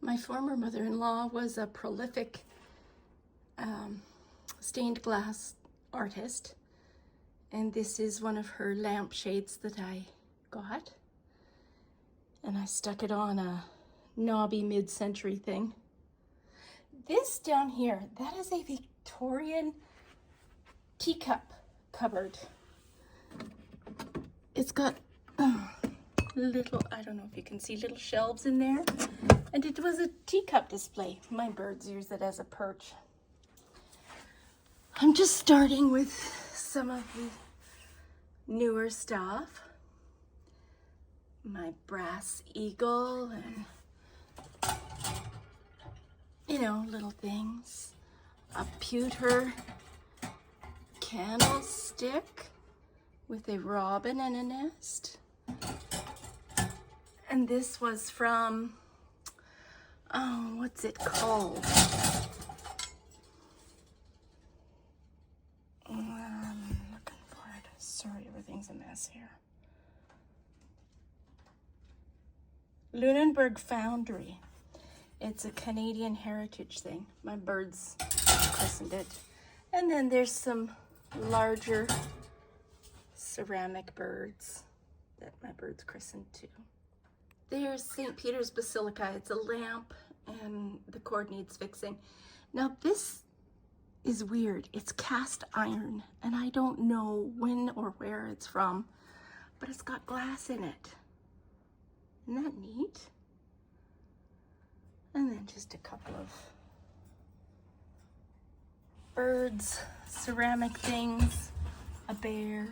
My former mother-in-law was a prolific stained glass artist, and this is one of her lampshades that I got, and I stuck it on a knobby mid-century thing. This down here, that is a Victorian teacup cupboard. It's got little, I don't know if you can see, little shelves in there, and it was a teacup display. My birds use it as a perch. I'm just starting with some of the newer stuff. My brass eagle and, you know, little things. A pewter candlestick with a robin and a nest. And this was from, oh, what's it called? I'm looking for it. Sorry, everything's a mess here. Lunenburg Foundry. It's a Canadian heritage thing. My birds christened it. And then there's some larger ceramic birds that my birds christened too. There's St. Peter's Basilica. It's a lamp and the cord needs fixing. Now this is weird. It's cast iron and I don't know when or where it's from, but it's got glass in it. Isn't that neat? And then just a couple of birds, ceramic things, a bear,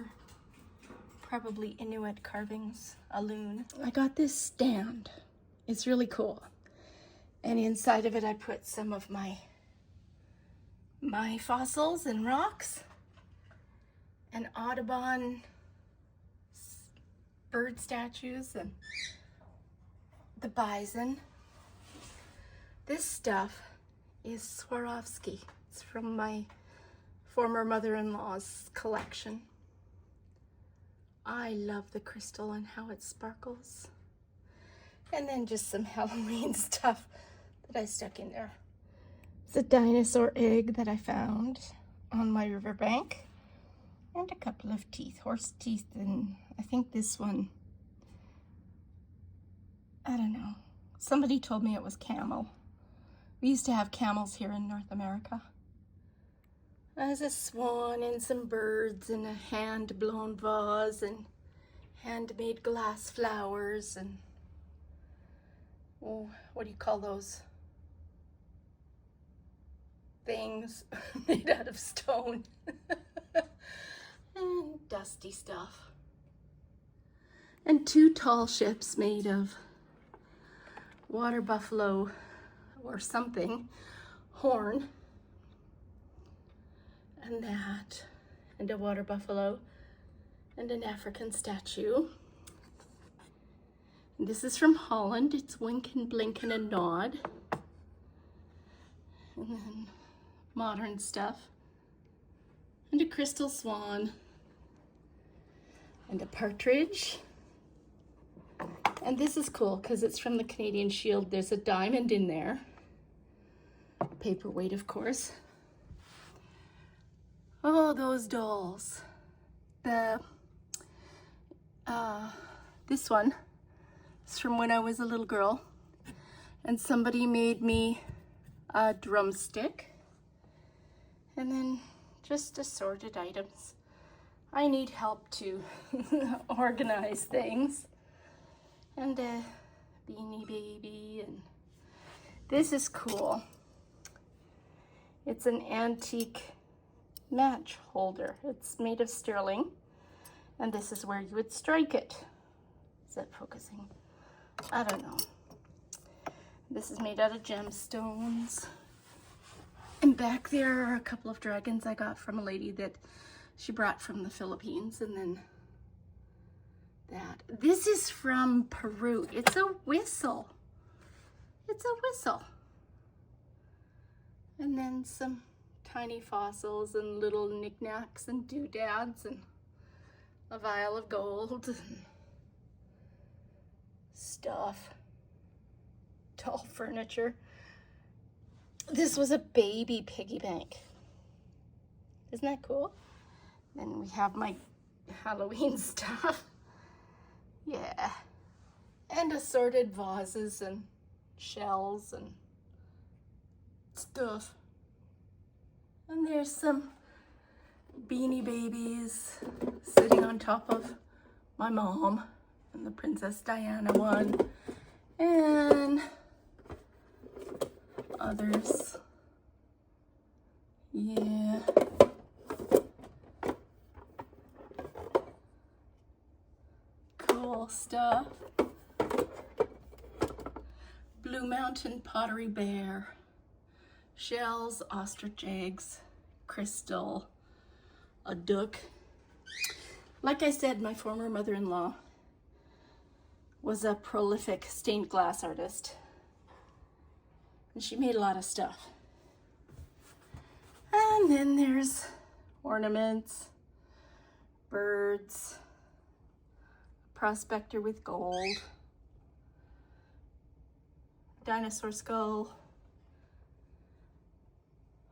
probably Inuit carvings, a loon. I got this stand. It's really cool. And inside of it I put some of my fossils and rocks, and Audubon bird statues, and the bison. This stuff is Swarovski. It's from my former mother-in-law's collection. I love the crystal and how it sparkles. And then just some Halloween stuff that I stuck in there. It's a dinosaur egg that I found on my riverbank. And a couple of teeth, horse teeth, and I think this one, I don't know. Somebody told me it was camel. We used to have camels here in North America. There's a swan and some birds and a hand-blown vase and handmade glass flowers and, oh, what do you call those things made out of stone? And dusty stuff. And two tall ships made of water buffalo or something, horn, and that, and a water buffalo, and an African statue. And this is from Holland. It's wink and blink and a nod. And then modern stuff, and a crystal swan, and a partridge. And this is cool because it's from the Canadian Shield. There's a diamond in there. Paperweight, of course. Oh, those dolls. This one is from when I was a little girl, and somebody made me a drumstick, and then just assorted items. I need help to organize things. And a beanie baby, and this is cool. It's an antique match holder. It's made of sterling, and this is where you would strike it. Is that focusing? I don't know. This is made out of gemstones. And back there are a couple of dragons I got from a lady that she brought from the Philippines, and then that. This is from Peru. It's a whistle. It's a whistle. And then some tiny fossils and little knickknacks and doodads and a vial of gold and stuff. doll furniture. This was a baby piggy bank. Isn't that cool? Then we have my Halloween stuff. Yeah. And assorted vases and shells and stuff. And there's some Beanie Babies sitting on top of my mom, and the Princess Diana one, and others. Yeah. Cool stuff. Blue Mountain Pottery Bear. Shells, ostrich eggs, crystal, a duck. Like I said, my former mother-in-law was a prolific stained glass artist, and she made a lot of stuff. And then there's ornaments, birds, prospector with gold, dinosaur skull,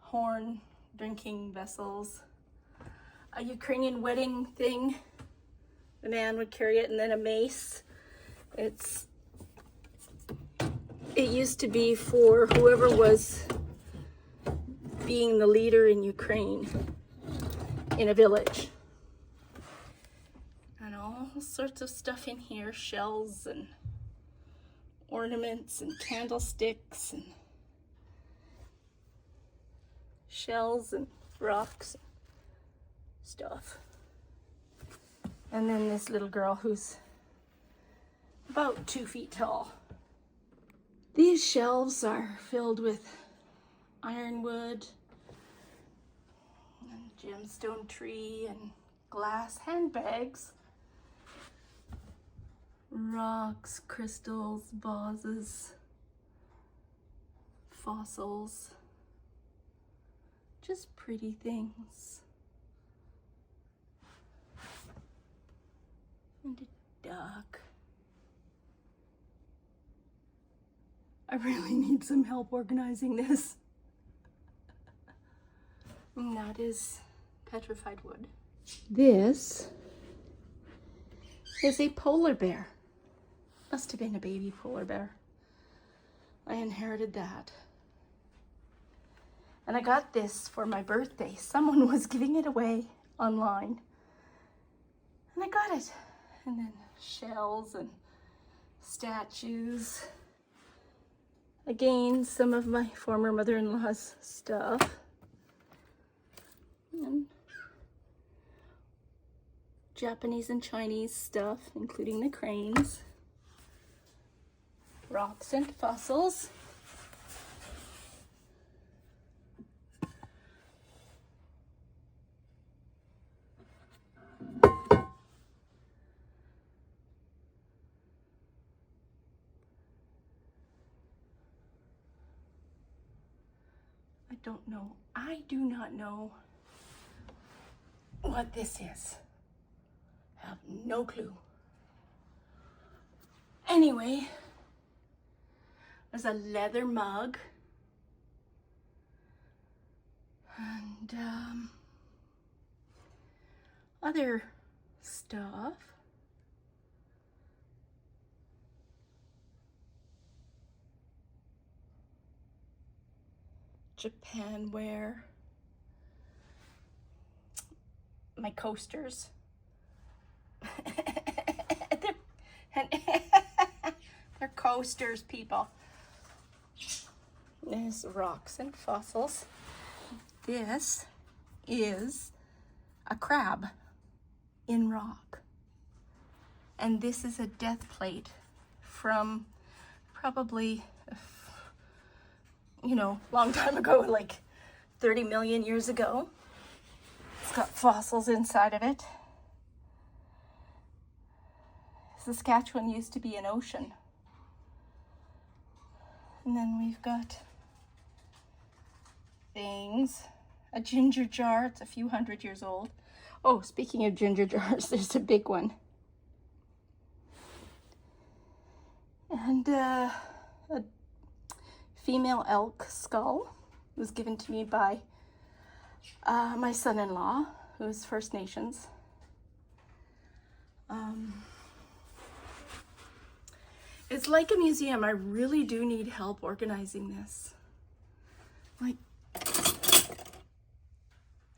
horn drinking vessels, a Ukrainian wedding thing. The man would carry it, and then a mace. It used to be for whoever was being the leader in Ukraine in a village. And all sorts of stuff in here, shells and ornaments and candlesticks and shells and rocks and stuff. And then this little girl who's about 2 feet tall. These shelves are filled with ironwood and gemstone tree and glass handbags, rocks, crystals, vases, fossils, just pretty things. And a duck. I really need some help organizing this. And that is petrified wood. This is a polar bear. Must have been a baby polar bear. I inherited that. And I got this for my birthday. Someone was giving it away online. And I got it. And then shells and statues. Again, some of my former mother-in-law's stuff. And Japanese and Chinese stuff, including the cranes. Rocks and fossils. I do not know what this is. I have no clue. Anyway, there's a leather mug and other stuff. Japan ware. My coasters. They're coasters, people. There's rocks and fossils. This is a crab in rock. And this is a death plate from probably, long time ago, like 30 million years ago. It's got fossils inside of it. Saskatchewan used to be an ocean. And then we've got things. A ginger jar, it's a few hundred years old. Oh, speaking of ginger jars, there's a big one. And female elk skull. It was given to me by my son-in-law, who is First Nations. It's like a museum. I really do need help organizing this. Like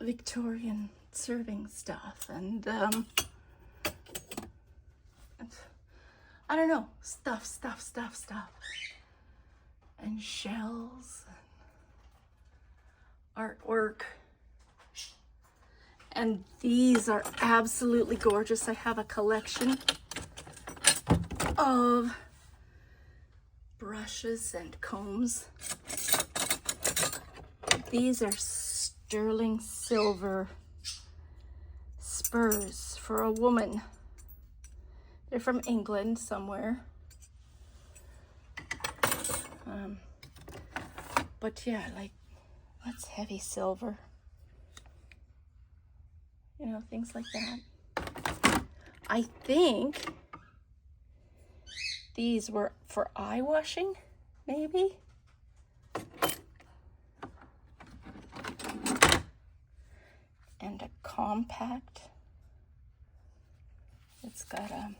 Victorian serving stuff and I don't know, stuff. And shells and artwork. And these are absolutely gorgeous. I have a collection of brushes and combs. These are sterling silver spurs for a woman. They're from England somewhere. But yeah, like, that's heavy silver. You know, things like that. I think these were for eye washing, maybe? And a compact. It's got a,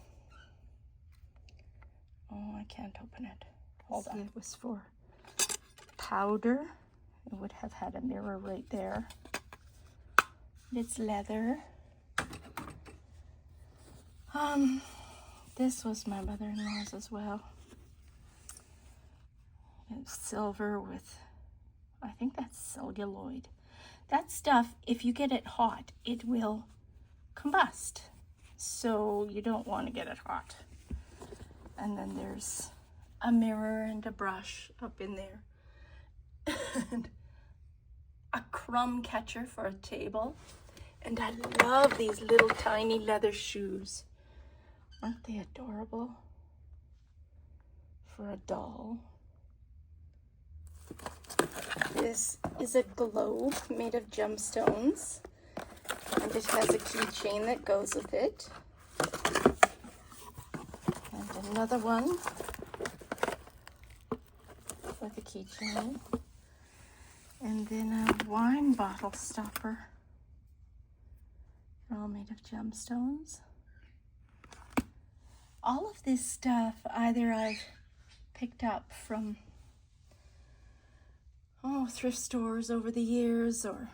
oh, I can't open it. Hold on. It was for powder. It would have had a mirror right there. It's leather. This was my mother-in-law's as well. It's silver with, I think that's celluloid. That stuff, if you get it hot, it will combust. So you don't want to get it hot. And then there's a mirror and a brush up in there. And a crumb catcher for a table. And I love these little tiny leather shoes. Aren't they adorable? For a doll. This is a globe made of gemstones. And it has a keychain that goes with it. And another one with a keychain. And then a wine bottle stopper. They're all made of gemstones. All of this stuff, either I've picked up from thrift stores over the years, or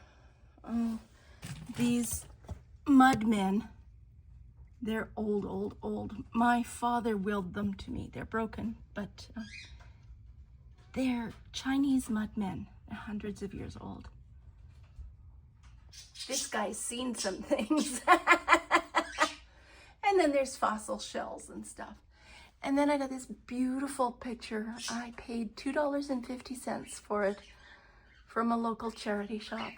these mud men. They're old. My father willed them to me. They're broken, but they're Chinese mud men, hundreds of years old. This guy's seen some things. And then there's fossil shells and stuff. And then I got this beautiful picture. I paid $2.50 for it from a local charity shop.